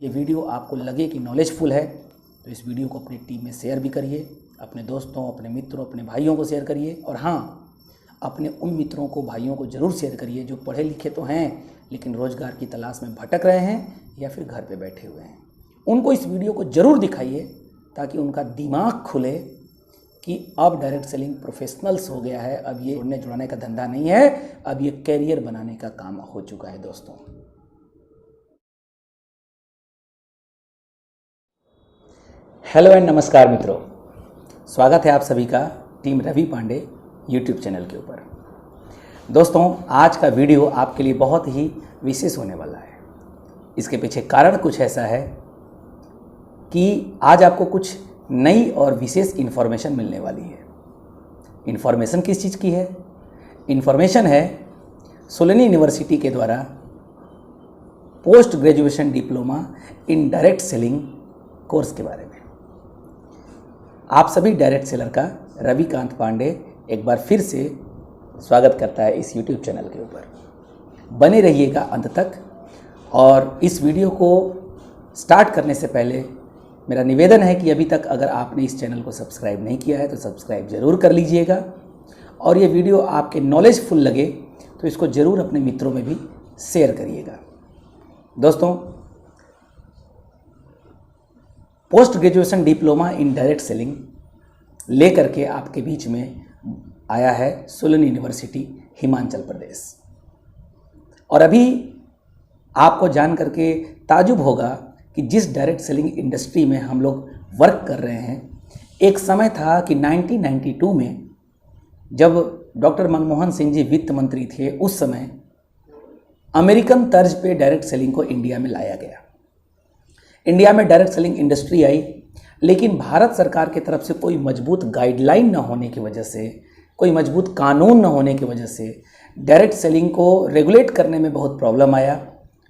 ये वीडियो आपको लगे कि नॉलेजफुल है तो इस वीडियो को अपनी टीम में शेयर भी करिए, अपने दोस्तों, अपने मित्रों, अपने भाइयों को शेयर करिए। और हाँ, अपने उन मित्रों को, भाइयों को ज़रूर शेयर करिए जो पढ़े लिखे तो हैं लेकिन रोज़गार की तलाश में भटक रहे हैं या फिर घर पे बैठे हुए हैं। उनको इस वीडियो को ज़रूर दिखाइए ताकि उनका दिमाग खुले कि अब डायरेक्ट सेलिंग प्रोफेशनल्स हो गया है। अब ये जोड़ने जुड़ाने का धंधा नहीं है, अब ये कैरियर बनाने का काम हो चुका है दोस्तों। हेलो एंड नमस्कार मित्रों, स्वागत है आप सभी का team Ravi Pandey YouTube channel के ऊपर। दोस्तों, आज का वीडियो आपके लिए बहुत ही विशेष होने वाला है। इसके पीछे कारण कुछ ऐसा है कि आज आपको कुछ नई और विशेष इन्फॉर्मेशन मिलने वाली है। इन्फॉर्मेशन किस चीज़ की है? इन्फॉर्मेशन है सोलनी यूनिवर्सिटी के द्वारा post graduation diploma in direct selling course के बारे में। आप सभी डायरेक्ट सेलर का रविकांत पांडे एक बार फिर से स्वागत करता है इस यूट्यूब चैनल के ऊपर। बने रहिएगा अंत तक। और इस वीडियो को स्टार्ट करने से पहले मेरा निवेदन है कि अभी तक अगर आपने इस चैनल को सब्सक्राइब नहीं किया है तो सब्सक्राइब ज़रूर कर लीजिएगा। और ये वीडियो आपके नॉलेजफुल लगे तो इसको ज़रूर अपने मित्रों में भी शेयर करिएगा। दोस्तों, post graduation diploma in direct selling लेकर के आपके बीच में आया है सोलन यूनिवर्सिटी, हिमाचल प्रदेश। और अभी आपको जान करके ताजुब होगा कि जिस डायरेक्ट सेलिंग इंडस्ट्री में हम लोग वर्क कर रहे हैं, एक समय था कि 1992 में जब डॉक्टर मनमोहन सिंह जी वित्त मंत्री थे, उस समय अमेरिकन तर्ज पे डायरेक्ट सेलिंग को इंडिया में लाया गया। इंडिया में डायरेक्ट सेलिंग इंडस्ट्री आई, लेकिन भारत सरकार की तरफ से कोई मजबूत गाइडलाइन न होने की वजह से, कोई मजबूत कानून न होने की वजह से डायरेक्ट सेलिंग को रेगुलेट करने में बहुत प्रॉब्लम आया।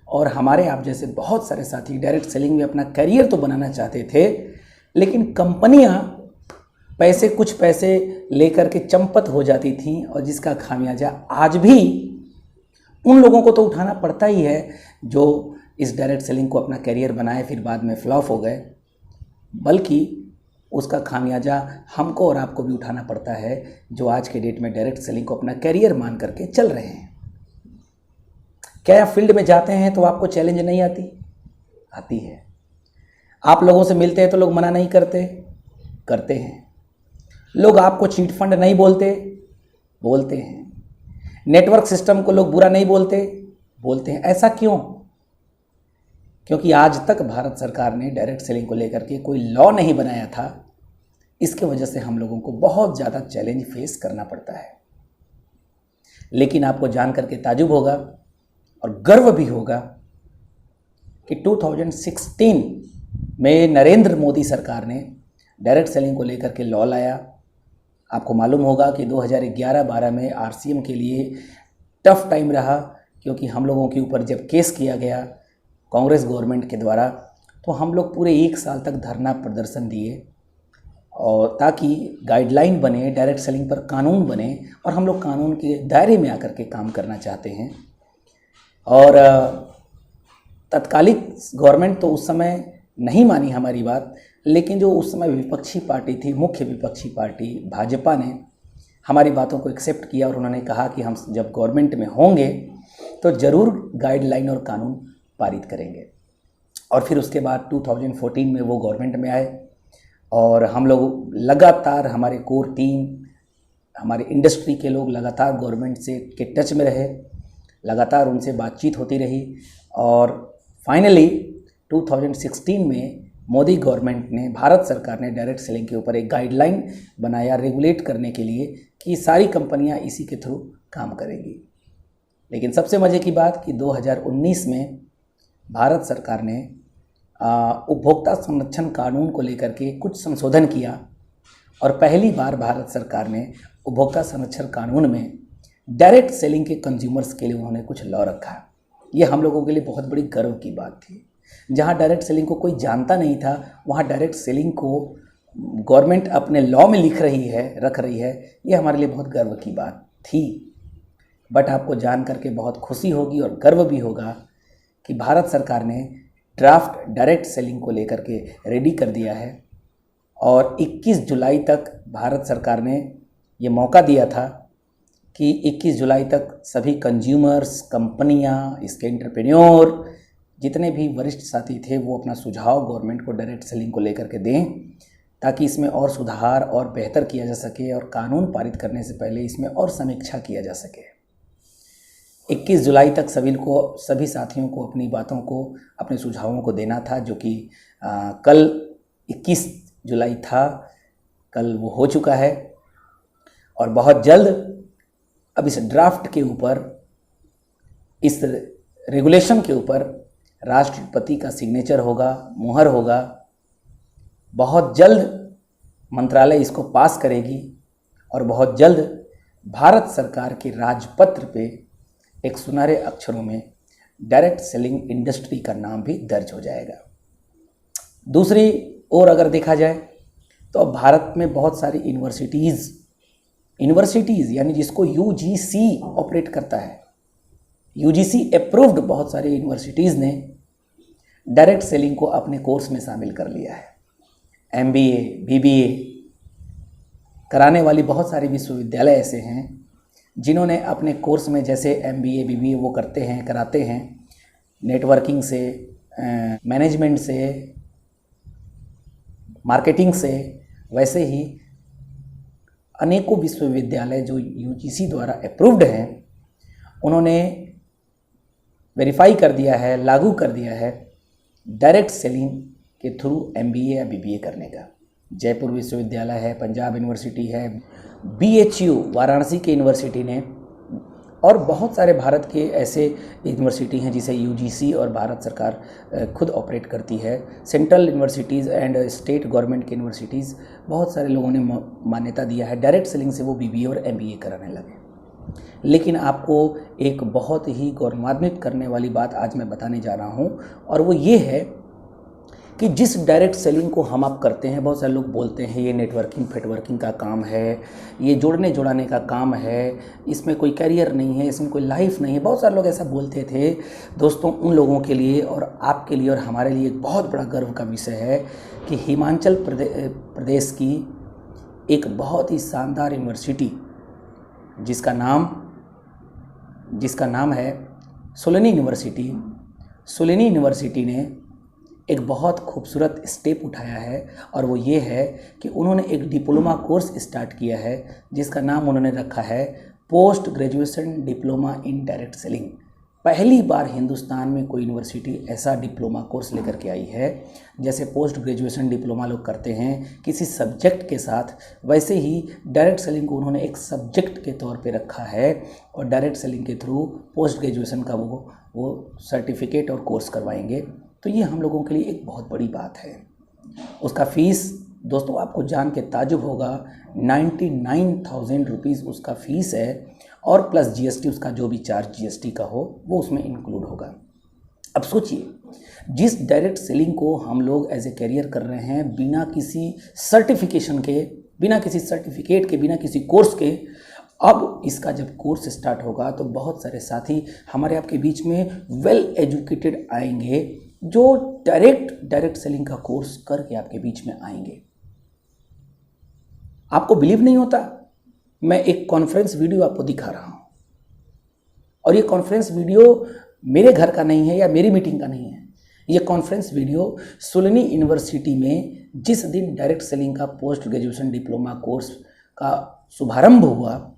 और हमारे आप जैसे बहुत सारे साथी डायरेक्ट सेलिंग में अपना करियर तो बनाना चाहते थे, लेकिन कंपनियां कुछ पैसे लेकर के चंपत हो जाती थीं, और जिसका खामियाजा आज भी उन लोगों को तो उठाना पड़ता ही है जो इस डायरेक्ट सेलिंग को अपना करियर बनाए फिर बाद में फ्लॉप हो गए, बल्कि उसका खामियाजा हमको और आपको भी उठाना पड़ता है जो आज के डेट में डायरेक्ट सेलिंग को अपना करियर मान करके चल रहे हैं। क्या आप फील्ड में जाते हैं तो आपको चैलेंज नहीं आती? आती है। आप लोगों से मिलते हैं तो लोग मना नहीं करते? करते हैं। लोग आपको चीट फंड नहीं बोलते? बोलते हैं। नेटवर्क सिस्टम को लोग बुरा नहीं बोलते? बोलते हैं। ऐसा क्यों? क्योंकि आज तक भारत सरकार ने डायरेक्ट सेलिंग को लेकर के कोई लॉ नहीं बनाया था। इसके वजह से हम लोगों को बहुत ज़्यादा चैलेंज फेस करना पड़ता है। लेकिन आपको जान करके ताजुब होगा और गर्व भी होगा कि 2016 में नरेंद्र मोदी सरकार ने डायरेक्ट सेलिंग को लेकर के लॉ लाया। आपको मालूम होगा कि 2011-12 में आरसीएम के लिए टफ टाइम रहा, क्योंकि हम लोगों के ऊपर जब केस किया गया कांग्रेस गवर्नमेंट के द्वारा, तो हम लोग पूरे 1 साल तक धरना प्रदर्शन दिए, और ताकि गाइडलाइन बने, डायरेक्ट सेलिंग पर कानून बने, और हम लोग कानून के दायरे में आकर के काम करना चाहते हैं। और तत्कालिक गवर्नमेंट तो उस समय नहीं मानी हमारी बात, लेकिन जो उस समय विपक्षी पार्टी थी, मुख्य विपक्षी पार्टी भाजपा ने हमारी बातों को एक्सेप्ट किया, और उन्होंने कहा कि हम जब गवर्नमेंट में होंगे तो ज़रूर गाइडलाइन और कानून पारित करेंगे। और फिर उसके बाद 2014 में वो गवर्नमेंट में आए, और हम लोग लगातार, हमारे कोर टीम, हमारे इंडस्ट्री के लोग लगातार गवर्नमेंट से के टच में रहे, लगातार उनसे बातचीत होती रही। और फाइनली 2016 में मोदी गवर्नमेंट ने, भारत सरकार ने डायरेक्ट सेलिंग के ऊपर एक गाइडलाइन बनाया रेगुलेट करने के लिए कि सारी कंपनियां इसी के थ्रू काम करेंगी। लेकिन सबसे मज़े की बात कि 2019 में भारत सरकार ने उपभोक्ता संरक्षण कानून को लेकर के कुछ संशोधन किया, और पहली बार भारत सरकार ने उपभोक्ता संरक्षण कानून में डायरेक्ट सेलिंग के कंज्यूमर्स के लिए उन्होंने कुछ लॉ रखा। ये हम लोगों के लिए बहुत बड़ी गर्व की बात थी। जहाँ डायरेक्ट सेलिंग को कोई जानता नहीं था, वहाँ डायरेक्ट सेलिंग को गवर्नमेंट अपने लॉ में रख रही है, ये हमारे लिए बहुत गर्व की बात थी। बट आपको जान करके बहुत खुशी होगी और गर्व भी होगा कि भारत सरकार ने ड्राफ्ट डायरेक्ट सेलिंग को लेकर के रेडी कर दिया है और 21 जुलाई तक भारत सरकार ने ये मौका दिया था कि 21 जुलाई तक सभी कंज्यूमर्स, कंपनियां, इसके एंटरप्रेन्योर, जितने भी वरिष्ठ साथी थे वो अपना सुझाव गवर्नमेंट को डायरेक्ट सेलिंग को लेकर के दें ताकि इसमें और सुधार और बेहतर किया जा सके और कानून पारित करने से पहले इसमें और समीक्षा किया जा सके। 21 जुलाई तक सभी साथियों को अपनी बातों को, अपने सुझावों को देना था, जो कि कल 21 जुलाई था, कल वो हो चुका है। और बहुत जल्द अब इस ड्राफ्ट के ऊपर, इस रेगुलेशन के ऊपर राष्ट्रपति का सिग्नेचर होगा, मुहर होगा। बहुत जल्द मंत्रालय इसको पास करेगी और बहुत जल्द भारत सरकार के राजपत्र पे एक सुनहरे अक्षरों में डायरेक्ट सेलिंग इंडस्ट्री का नाम भी दर्ज हो जाएगा। दूसरी ओर अगर देखा जाए तो अब भारत में बहुत सारी यूनिवर्सिटीज़ यानी जिसको यूजीसी ऑपरेट करता है, यूजीसी अप्रूव्ड बहुत सारी यूनिवर्सिटीज़ ने डायरेक्ट सेलिंग को अपने कोर्स में शामिल कर लिया है। एमबीए, बीबीए कराने वाली बहुत सारे विश्वविद्यालय ऐसे हैं जिन्होंने अपने कोर्स में, जैसे एमबीए, बीबीए वो कराते हैं नेटवर्किंग से, मैनेजमेंट से, मार्केटिंग से, वैसे ही अनेकों विश्वविद्यालय जो यूजीसी द्वारा अप्रूव्ड हैं उन्होंने वेरीफाई कर दिया है, लागू कर दिया है डायरेक्ट सेलिंग के थ्रू एमबीए या बीबीए करने का। जयपुर विश्वविद्यालय है, पंजाब यूनिवर्सिटी है, बीएचयू वाराणसी के यूनिवर्सिटी ने, और बहुत सारे भारत के ऐसे यूनिवर्सिटी हैं जिसे यूजीसी और भारत सरकार खुद ऑपरेट करती है। Central universities and state government की यूनिवर्सिटीज़, बहुत सारे लोगों ने मान्यता दिया है डायरेक्ट सेलिंग से वो बीबीए और एमबीए कराने लगे। लेकिन आपको एक बहुत ही गौरवान्वित करने वाली बात आज मैं बताने जा रहा हूँ, और वो ये है कि जिस डायरेक्ट सेलिंग को हम आप करते हैं, बहुत सारे लोग बोलते हैं ये नेटवर्किंग फेटवर्किंग का काम है, ये जोड़ने जोड़ाने का काम है, इसमें कोई करियर नहीं है, इसमें कोई लाइफ नहीं है। बहुत सारे लोग ऐसा बोलते थे। दोस्तों, उन लोगों के लिए और आपके लिए और हमारे लिए एक बहुत बड़ा गर्व का विषय है कि हिमाचल प्रदेश की एक बहुत ही शानदार यूनिवर्सिटी जिसका नाम है सोलनी यूनिवर्सिटी ने एक बहुत खूबसूरत स्टेप उठाया है, और वो ये है कि उन्होंने एक डिप्लोमा कोर्स स्टार्ट किया है जिसका नाम उन्होंने रखा है post graduation diploma in direct selling. पहली बार हिंदुस्तान में कोई यूनिवर्सिटी ऐसा डिप्लोमा कोर्स लेकर के आई है। जैसे पोस्ट ग्रेजुएशन डिप्लोमा लोग करते हैं किसी सब्जेक्ट के साथ, वैसे ही डायरेक्ट सेलिंग को उन्होंने एक सब्जेक्ट के तौर पे रखा है, और डायरेक्ट सेलिंग के थ्रू पोस्ट ग्रेजुएशन का वो सर्टिफिकेट और कोर्स करवाएंगे। तो ये हम लोगों के लिए एक बहुत बड़ी बात है। उसका फ़ीस दोस्तों आपको जान के ताजुब होगा, 99,000 रुपीज़ उसका फ़ीस है, और प्लस जीएसटी, उसका जो भी चार्ज जीएसटी का हो वो उसमें इंक्लूड होगा। अब सोचिए, जिस डायरेक्ट सेलिंग को हम लोग एज ए कैरियर कर रहे हैं बिना किसी सर्टिफिकेशन के, बिना किसी सर्टिफिकेट के, बिना किसी कोर्स के, अब इसका जब कोर्स स्टार्ट होगा तो बहुत सारे साथी हमारे आपके बीच में वेल एजुकेटेड आएंगे जो डायरेक्ट सेलिंग का कोर्स करके आपके बीच में आएंगे। आपको बिलीव नहीं होता, मैं एक कॉन्फ्रेंस वीडियो आपको दिखा रहा हूं, और ये कॉन्फ्रेंस वीडियो मेरे घर का नहीं है या मेरी मीटिंग का नहीं है। ये कॉन्फ्रेंस वीडियो सोलनी यूनिवर्सिटी में जिस दिन डायरेक्ट सेलिंग का पोस्ट ग्रेजुएशन डिप्लोमा कोर्स का शुभारंभ हुआ,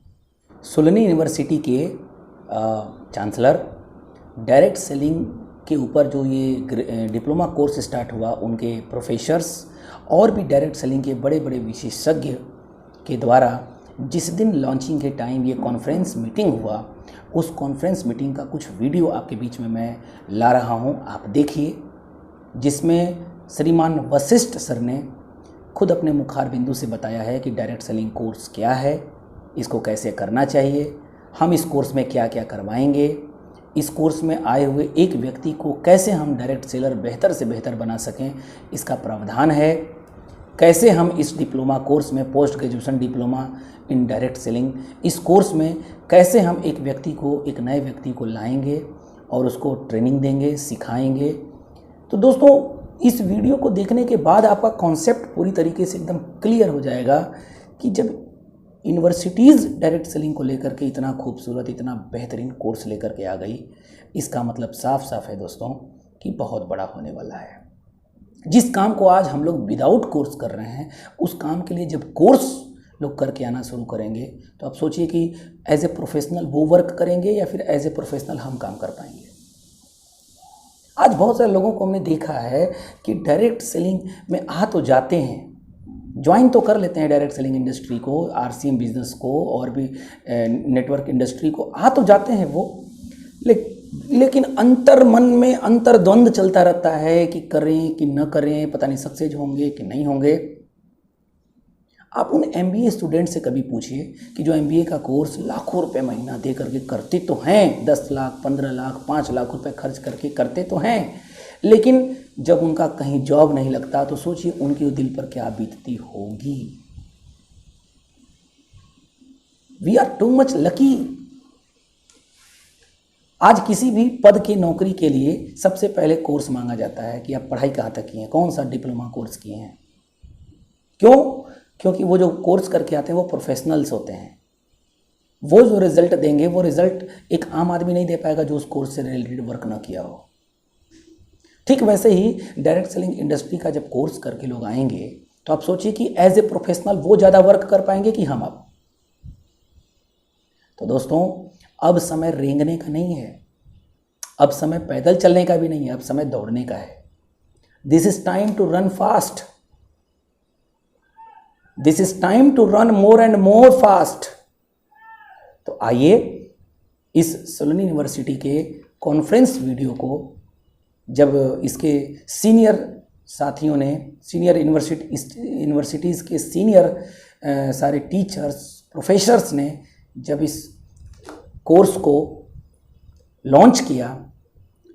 सोलनी यूनिवर्सिटी के चांसलर, डायरेक्ट सेलिंग के ऊपर जो ये डिप्लोमा कोर्स स्टार्ट हुआ, उनके प्रोफेसर्स और भी डायरेक्ट सेलिंग के बड़े बड़े विशेषज्ञ के द्वारा जिस दिन लॉन्चिंग के टाइम ये कॉन्फ्रेंस मीटिंग हुआ, उस कॉन्फ्रेंस मीटिंग का कुछ वीडियो आपके बीच में मैं ला रहा हूँ, आप देखिए, जिसमें श्रीमान वशिष्ठ सर ने खुद अपने मुखार बिंदु से बताया है कि डायरेक्ट सेलिंग कोर्स क्या है, इसको कैसे करना चाहिए, हम इस कोर्स में क्या क्या करवाएंगे, इस कोर्स में आए हुए एक व्यक्ति को कैसे हम डायरेक्ट सेलर बेहतर से बेहतर बना सकें, इसका प्रावधान है। कैसे हम इस डिप्लोमा कोर्स में, post graduation diploma in direct selling, इस कोर्स में कैसे हम एक नए व्यक्ति को लाएंगे और उसको ट्रेनिंग देंगे, सिखाएंगे, तो दोस्तों इस वीडियो को देखने के बाद आपका कॉन्सेप्ट पूरी तरीके से एकदम क्लियर हो जाएगा कि जब यूनिवर्सिटीज़ डायरेक्ट सेलिंग को लेकर के इतना खूबसूरत, इतना बेहतरीन कोर्स लेकर के आ गई, इसका मतलब साफ साफ है दोस्तों कि बहुत बड़ा होने वाला है। जिस काम को आज हम लोग विदाउट कोर्स कर रहे हैं, उस काम के लिए जब कोर्स लोग करके आना शुरू करेंगे तो आप सोचिए कि एज ए प्रोफेशनल वो वर्क करेंगे या फिर एज ए प्रोफेशनल हम काम कर पाएंगे। आज बहुत सारे लोगों को हमने देखा है कि डायरेक्ट सेलिंग में आ तो जाते हैं, ज्वाइन तो कर लेते हैं डायरेक्ट सेलिंग इंडस्ट्री को, आरसीएम बिजनेस को और भी नेटवर्क इंडस्ट्री को, आ तो जाते हैं वो, लेकिन अंतर मन में अंतर्द्वंद चलता रहता है कि करें कि न करें, पता नहीं सक्सेस होंगे कि नहीं होंगे। आप उन एमबीए स्टूडेंट से कभी पूछिए कि जो एमबीए का कोर्स लाखों रुपए महीना दे करके करते तो हैं, 10 लाख 15 लाख 5 लाख रुपए खर्च करके करते तो हैं, लेकिन जब उनका कहीं जॉब नहीं लगता तो सोचिए उनके दिल पर क्या बीतती होगी। We are too much lucky. आज किसी भी पद की नौकरी के लिए सबसे पहले कोर्स मांगा जाता है कि आप पढ़ाई कहाँ तक किए हैं, कौन सा डिप्लोमा कोर्स किए हैं। क्यों? क्योंकि वो जो कोर्स करके आते हैं वो प्रोफेशनल्स होते हैं। वो जो रिजल्ट देंगे वो रिजल्ट एक आम आदमी नहीं दे पाएगा जो उस कोर्स से रिलेटेड वर्क ना किया हो। ठीक वैसे ही डायरेक्ट सेलिंग इंडस्ट्री का जब कोर्स करके लोग आएंगे तो आप सोचिए कि एज ए प्रोफेशनल वो ज़्यादा वर्क कर पाएंगे कि हम अब। तो दोस्तों अब समय रेंगने का नहीं है, अब समय पैदल चलने का भी नहीं है, अब समय दौड़ने का है। This is time to run fast, this is time to run more and more fast. तो आइए इस सोलोनी यूनिवर्सिटी के कॉन्फ्रेंस वीडियो को जब इसके सीनियर साथियों ने, सीनियर यूनिवर्सिटीज़ के सीनियर सारे टीचर्स प्रोफेसर्स ने जब इस कोर्स को लॉन्च किया,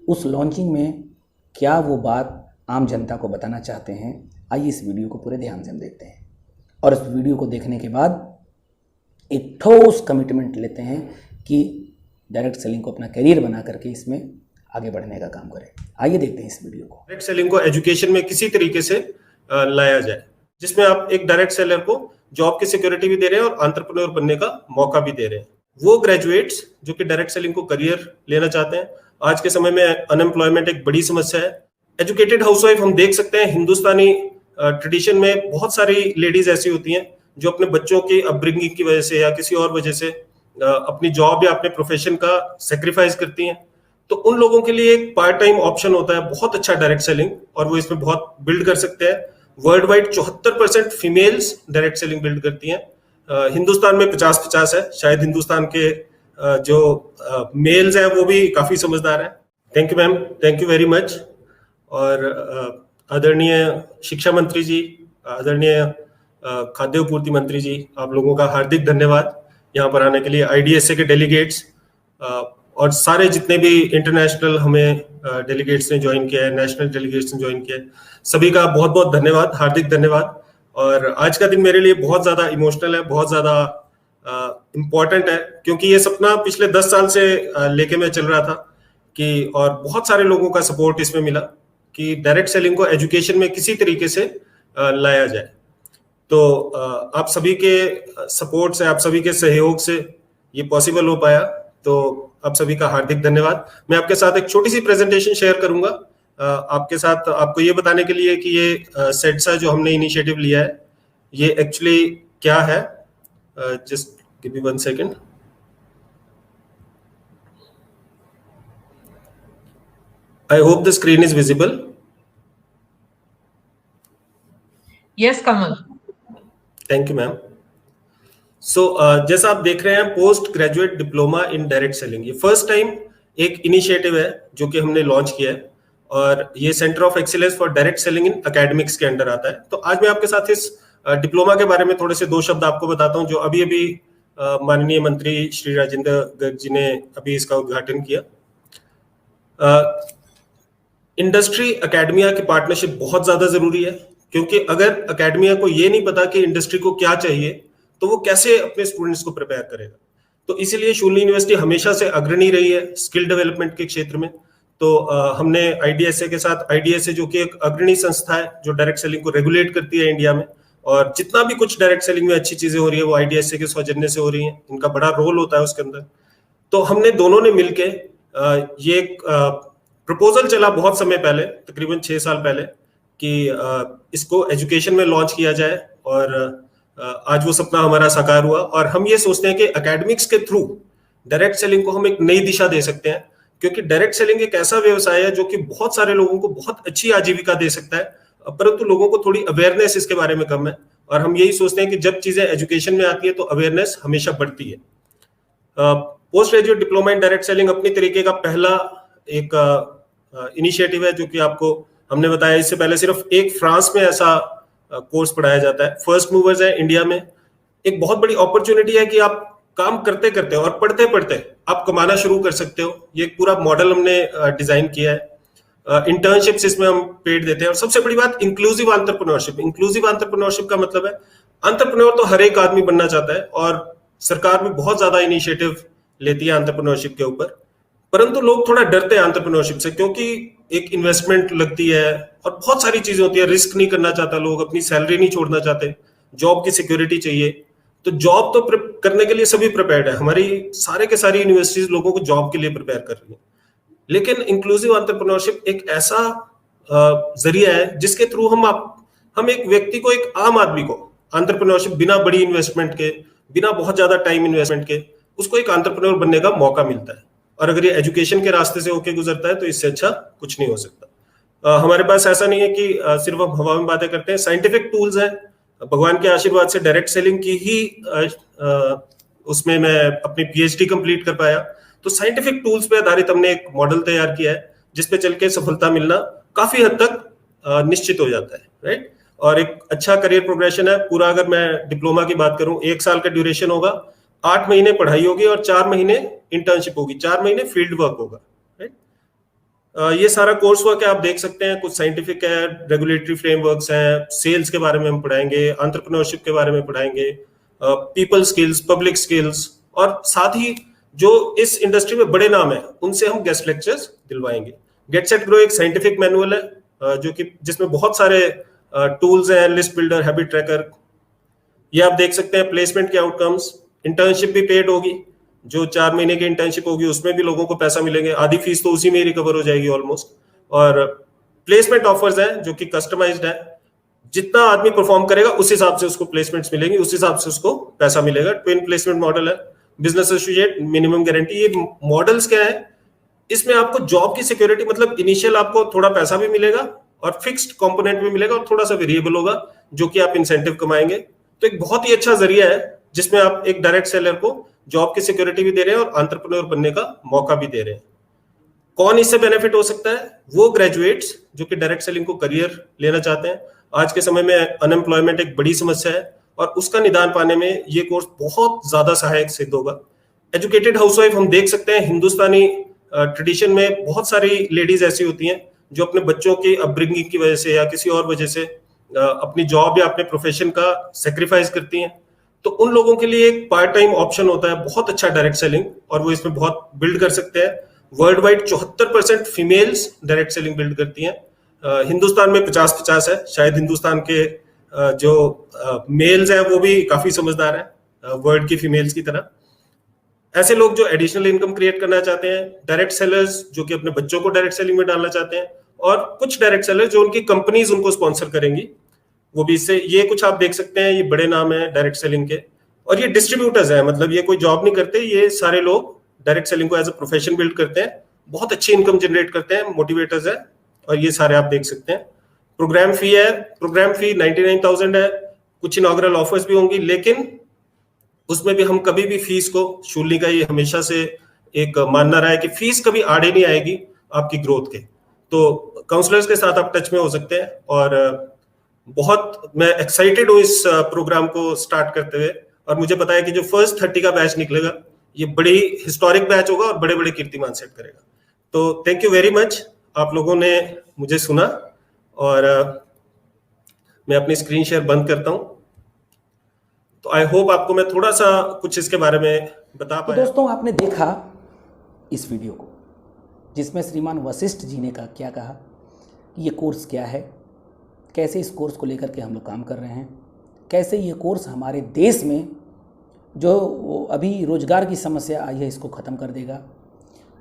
उस लॉन्चिंग में क्या वो बात आम जनता को बताना चाहते हैं, आइए इस वीडियो को पूरे ध्यान से हम देखते हैं और इस वीडियो को देखने के बाद एक ठोस कमिटमेंट लेते हैं कि डायरेक्ट सेलिंग को अपना करियर बना करके इसमें आगे बढ़ने का काम करें। आइए देखते हैं इस वीडियो को। डायरेक्ट सेलिंग को एजुकेशन में किसी तरीके से लाया जाए, जिसमें आप एक डायरेक्ट सेलर को जॉब की सिक्योरिटी भी दे रहे हैं और एंटरप्रेन्योर बनने का मौका भी दे रहे हैं। वो ग्रेजुएट्स जो कि डायरेक्ट सेलिंग को करियर लेना चाहते हैं, आज के समय में अनएम्प्लॉयमेंट एक बड़ी समस्या है। एजुकेटेड हाउसवाइफ हम देख सकते हैं, हिंदुस्तानी ट्रेडिशन में बहुत सारी लेडीज ऐसी होती हैं जो अपने बच्चों की अपब्रिंगिंग की वजह से या किसी और वजह से अपनी जॉब या अपने प्रोफेशन का सेक्रीफाइस करती हैं। तो उन लोगों के लिए एक पार्ट टाइम ऑप्शन होता है बहुत अच्छा डायरेक्ट सेलिंग, और वो इसमें बहुत बिल्ड कर सकते हैं। World wide 74% females direct selling build करती हैं। हिंदुस्तान में 50-50 है, शायद हिंदुस्तान के जो मेल्स हैं वो भी काफी समझदार हैं। Thank you ma'am, thank you very much. और आदरणीय शिक्षा मंत्री जी, आदरणीय खाद्य आपूर्ति मंत्री जी, आप लोगों का हार्दिक धन्यवाद यहाँ पर आने के लिए। आईडीएसए के डेलीगेट्स और सारे जितने भी इंटरनेशनल हमें डेलीगेट्स ने ज्वाइन किया है, नेशनल डेलीगेट्स ने ज्वाइन किया है, सभी का बहुत बहुत धन्यवाद, हार्दिक धन्यवाद। और आज का दिन मेरे लिए बहुत ज्यादा इमोशनल है, बहुत ज्यादा इम्पोर्टेंट है, क्योंकि ये सपना पिछले 10 साल से लेके मैं चल रहा था कि, और बहुत सारे लोगों का सपोर्ट इसमें मिला कि डायरेक्ट सेलिंग को एजुकेशन में किसी तरीके से लाया जाए। तो आप सभी के सपोर्ट से, आप सभी के सहयोग से ये पॉसिबल हो पाया, तो आप सभी का हार्दिक धन्यवाद। मैं आपके साथ एक छोटी सी प्रेजेंटेशन शेयर करूंगा आपके साथ, आपको ये बताने के लिए कि ये सेट्सा जो हमने इनिशिएटिव लिया है ये एक्चुअली क्या है। Just give me 1 second. I hope the screen is visible. Yes Kamal. Thank you ma'am. So जैसा आप देख रहे हैं, post graduate diploma in direct selling, ये फर्स्ट टाइम एक इनिशिएटिव है जो कि हमने लॉन्च किया है, और ये centre of excellence for direct selling in academics के अंडर आता है। तो आज मैं आपके साथ इस डिप्लोमा के बारे में थोड़े से 2 शब्द आपको बताता हूं, जो अभी अभी माननीय मंत्री श्री राजेंद्र गर्ग जी ने अभी इसका उद्घाटन किया। इंडस्ट्री एकेडमिया की पार्टनरशिप बहुत ज्यादा जरूरी है, क्योंकि अगर एकेडमिया को ये नहीं पता कि इंडस्ट्री को क्या चाहिए तो वो कैसे अपने स्टूडेंट्स को प्रिपेयर करेगा। तो इसीलिए शूलिनी यूनिवर्सिटी हमेशा से अग्रणी रही है स्किल डेवलपमेंट के क्षेत्र में। तो हमने IDSA के साथ, IDSA जो कि एक अग्रणी संस्था है जो डायरेक्ट सेलिंग को रेगुलेट करती है इंडिया में, और जितना भी कुछ डायरेक्ट सेलिंग में अच्छी चीजें हो रही है वो IDSA के सौजन्य से हो रही हैं, इनका बड़ा रोल होता है उसके अंदर। तो हमने दोनों ने मिलके ये एक प्रपोजल चला बहुत समय पहले, तकरीबन 6 साल पहले, कि इसको एजुकेशन में लॉन्च किया जाए, और आज वो सपना हमारा साकार हुआ। और हम ये सोचते हैं कि एकेडमिक्स के थ्रू डायरेक्ट सेलिंग को हम एक नई दिशा दे सकते हैं, क्योंकि डायरेक्ट सेलिंग एक ऐसा व्यवसाय है जो कि बहुत सारे लोगों को बहुत अच्छी आजीविका दे सकता है, परंतु लोगों को थोड़ी अवेयरनेस इसके बारे में कम है। और हम यही सोचते हैं कि जब चीजें एजुकेशन में आती है तो अवेयरनेस हमेशा बढ़ती है। Post graduate diploma in direct selling अपनी तरीके का पहला एक इनिशिएटिव है, जो कि आपको हमने बताया। इससे पहले सिर्फ एक फ्रांस में ऐसा कोर्स पढ़ाया जाता है। फर्स्ट मूवर्स है इंडिया में। एक बहुत बड़ी अपॉर्चुनिटी है कि आप काम करते करते और पढ़ते पढ़ते आप कमाना शुरू कर सकते हो। ये पूरा मॉडल हमने डिजाइन किया है। इंटर्नशिप्स इसमें हम पेड देते हैं, और सबसे बड़ी बात इंक्लूसिव एंटरप्रेन्योरशिप। इंक्लूसिव एंटरप्रेन्योरशिप का मतलब है एंटरप्रेन्योर तो हर एक आदमी बनना चाहता है, और सरकार भी बहुत ज्यादा इनिशिएटिव लेती है एंटरप्रेन्योरशिप के ऊपर, परंतु लोग थोड़ा डरते हैं एंटरप्रेन्योरशिप से, क्योंकि एक इन्वेस्टमेंट लगती है और बहुत सारी चीजें होती है। रिस्क नहीं करना चाहता लोग, अपनी सैलरी नहीं छोड़ना चाहते, जॉब की सिक्योरिटी चाहिए। तो जॉब तो करने के लिए सभी प्रिपेयर्ड है, हमारी सारे के सारी यूनिवर्सिटीज लोगों को जॉब के लिए प्रिपेयर कर रही है। लेकिन इंक्लूसिव एंटरप्रेन्योरशिप एक ऐसा जरिया है जिसके थ्रू हम एक व्यक्ति को, एक आम आदमी को एंटरप्रेन्योरशिप बिना बड़ी इन्वेस्टमेंट के, बिना बहुत ज्यादा टाइम इन्वेस्टमेंट के, उसको एक एंटरप्रेन्योर बनने का मौका मिलता है। और अगर ये एजुकेशन के रास्ते से होके गुजरता है तो इससे अच्छा कुछ नहीं हो सकता। हमारे पास ऐसा नहीं है कि सिर्फ हम हवा में बातें करते हैं। साइंटिफिक टूल्स हैं, भगवान के आशीर्वाद से डायरेक्ट सेलिंग की ही उसमें मैं अपनी PhD कंप्लीट कर पाया। तो साइंटिफिक टूल्स पे आधारित हमने एक मॉडल तैयार किया है जिसपे चल के सफलता मिलना काफी हद तक निश्चित हो जाता है, राइट। और एक अच्छा करियर प्रोग्रेशन है पूरा। अगर मैं डिप्लोमा की बात करूं, 1 साल का ड्यूरेशन होगा, 8 महीने पढ़ाई होगी और 4 महीने इंटर्नशिप होगी, 4 महीने फील्ड वर्क होगा, राइट। ये सारा कोर्स वर्क है, आप देख सकते हैं। कुछ साइंटिफिक है, रेगुलेटरी फ्रेमवर्क्स हैं, सेल्स के बारे में हम पढ़ाएंगे, एंटरप्रेन्योरशिप के बारे में पढ़ाएंगे, पीपल स्किल्स, पब्लिक स्किल्स, और साथ ही जो इस इंडस्ट्री में बड़े नाम है उनसे हम गेस्ट लेक्चर्स दिलवाएंगे। गेट सेट ग्रो एक साइंटिफिक मैनुअल है जो कि जिसमें बहुत सारे टूल्स हैं, लिस्ट बिल्डर, हैबिट ट्रैकर। ये आप देख सकते हैं प्लेसमेंट के आउटकम्स। इंटर्नशिप भी पेड होगी, जो 4 महीने की इंटर्नशिप होगी उसमें भी लोगों को पैसा मिलेंगे, आधी फीस तो उसी में ही रिकवर हो जाएगी ऑलमोस्ट। और प्लेसमेंट ऑफर्स हैं जो कि कस्टमाइज्ड है, जितना आदमी परफॉर्म करेगा उस हिसाब से उसको प्लेसमेंट्स मिलेंगी, उस हिसाब से उसको पैसा मिलेगा। ट्विन प्लेसमेंट मॉडल है, बिजनेस एसोसिएट, मिनिमम गारंटी। ये मॉडल्स क्या है, इसमें आपको जॉब की सिक्योरिटी, मतलब इनिशियल आपको थोड़ा पैसा भी मिलेगा और फिक्स्ड कंपोनेंट भी मिलेगा और थोड़ा सा वेरिएबल होगा जो कि आप इंसेंटिव कमाएंगे। तो एक बहुत ही अच्छा जरिया है जिसमें आप एक डायरेक्ट सेलर को जॉब की सिक्योरिटी भी दे रहे हैं और एंटरप्रेन्योर बनने का मौका भी दे रहे हैं। कौन इससे बेनिफिट हो सकता है? वो ग्रेजुएट्स जो कि डायरेक्ट सेलिंग को करियर लेना चाहते हैं। आज के समय में अनएम्प्लॉयमेंट एक बड़ी समस्या है और उसका निदान पाने में ये कोर्स बहुत ज्यादा सहायक सिद्ध होगा। एजुकेटेड हाउसवाइफ हम देख सकते हैं, हिंदुस्तानी ट्रेडिशन में बहुत सारी लेडीज ऐसी होती हैं जो अपने बच्चों की अपब्रिंगिंग की वजह से या किसी और वजह से अपनी जॉब या अपने प्रोफेशन का सेक्रीफाइस करती हैं। तो उन लोगों के लिए एक पार्ट टाइम ऑप्शन होता है बहुत अच्छा डायरेक्ट सेलिंग, और वो इसमें बहुत बिल्ड कर सकते हैं। World wide 74% females direct selling build करती हैं। हिंदुस्तान में 50-50 है। शायद हिंदुस्तान के जो मेल्स हैं वो भी काफी समझदार हैं वर्ल्ड की फीमेल्स की तरह। ऐसे लोग जो एडिशनल इनकम क्रिएट करना चाहते हैं, डायरेक्ट सेलर्स जो कि अपने बच्चों को डायरेक्ट सेलिंग में डालना चाहते हैं, और कुछ डायरेक्ट सेलर्स जो उनकी कंपनीज उनको स्पॉन्सर करेंगी, वो भी इससे। ये कुछ आप देख सकते हैं, ये बड़े नाम है डायरेक्ट सेलिंग के। और ये डिस्ट्रीब्यूटर्स हैं, मतलब ये कोई जॉब नहीं करते, ये सारे लोग डायरेक्ट सेलिंग को एज अ प्रोफेशन बिल्ड करते हैं, बहुत अच्छी इनकम जनरेट करते हैं, मोटिवेटर्स है। और ये सारे आप देख सकते हैं। प्रोग्राम फी है, प्रोग्राम फी 99,000 है। कुछ इनॉग्रल ऑफर्स भी होंगी, लेकिन उसमें भी हम कभी भी फीस को, शूलिनी का ये हमेशा से एक मानना रहा है कि फीस कभी आड़े नहीं आएगी आपकी ग्रोथ के। तो काउंसलर्स के साथ आप टच में हो सकते हैं। और बहुत मैं एक्साइटेड हूँ इस प्रोग्राम को स्टार्ट करते हुए, और मुझे पता है कि जो फर्स्ट 30 का बैच निकलेगा ये बड़ी हिस्टोरिक बैच होगा और बड़े बड़े कीर्तिमान सेट करेगा। तो थैंक यू वेरी मच, आप लोगों ने मुझे सुना। और मैं अपनी स्क्रीन शेयर बंद करता हूँ। तो आई होप आपको मैं थोड़ा सा कुछ इसके बारे में बता पाया। तो दोस्तों आपने देखा इस वीडियो को, जिसमें श्रीमान वशिष्ठ जी ने क्या कहा कि ये कोर्स क्या है, कैसे इस कोर्स को लेकर के हम लोग काम कर रहे हैं, कैसे ये कोर्स हमारे देश में जो अभी रोजगार की समस्या आई है इसको ख़त्म कर देगा,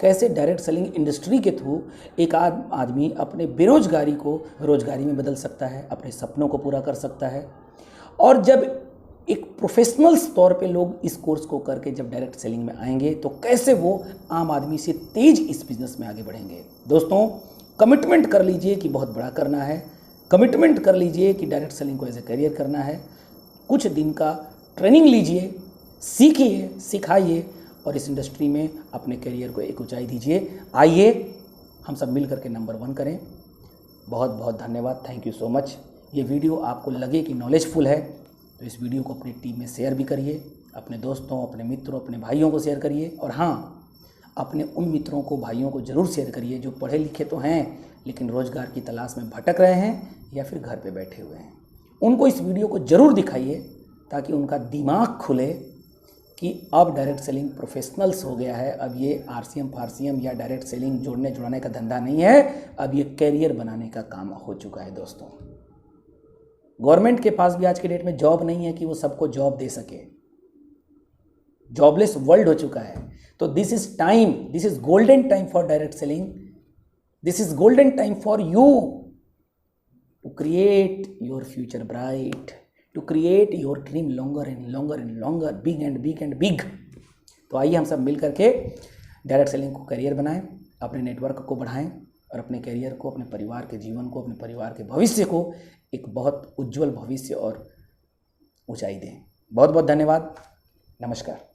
कैसे डायरेक्ट सेलिंग इंडस्ट्री के थ्रू एक आदमी अपने बेरोजगारी को रोजगारी में बदल सकता है, अपने सपनों को पूरा कर सकता है। और जब एक प्रोफेशनल्स तौर पे लोग इस कोर्स को करके जब डायरेक्ट सेलिंग में आएंगे तो कैसे वो आम आदमी से तेज इस बिज़नेस में आगे बढ़ेंगे। दोस्तों, कमिटमेंट कर लीजिए कि बहुत बड़ा करना है, कमिटमेंट कर लीजिए कि डायरेक्ट सेलिंग को एज ए करियर करना है। कुछ दिन का ट्रेनिंग लीजिए, सीखिए, सिखाइए और इस इंडस्ट्री में अपने करियर को एक ऊंचाई दीजिए। आइए हम सब मिल करके नंबर 1 करें। बहुत बहुत धन्यवाद, थैंक यू सो मच। ये वीडियो आपको लगे कि नॉलेजफुल है तो इस वीडियो को अपनी टीम में शेयर भी करिए, अपने दोस्तों, अपने मित्रों, अपने भाइयों को शेयर करिए। और हाँ, अपने उन मित्रों को, भाइयों को ज़रूर शेयर करिए जो पढ़े लिखे तो हैं लेकिन रोज़गार की तलाश में भटक रहे हैं या फिर घर पे बैठे हुए हैं। उनको इस वीडियो को ज़रूर दिखाइए ताकि उनका दिमाग खुले कि अब डायरेक्ट सेलिंग प्रोफेशनल्स हो गया है। अब ये आरसीएम फारसीएम या डायरेक्ट सेलिंग जोड़ने जुड़ाने का धंधा नहीं है, अब ये कैरियर बनाने का काम हो चुका है। दोस्तों, गवर्नमेंट के पास भी आज के डेट में जॉब नहीं है कि वो सबको जॉब दे सके। जॉबलेस वर्ल्ड हो चुका है। तो this is time, this is golden time for direct selling, this is golden time for you to create your future bright, to create your dream longer and longer and longer, big and big and big. तो आइए हम सब मिल करके direct selling को career बनाएं, अपने network को बढ़ाएं और अपने करियर को, अपने परिवार के जीवन को, अपने परिवार के भविष्य को एक बहुत उज्जवल भविष्य और ऊंचाई दें। बहुत बहुत धन्यवाद, नमस्कार।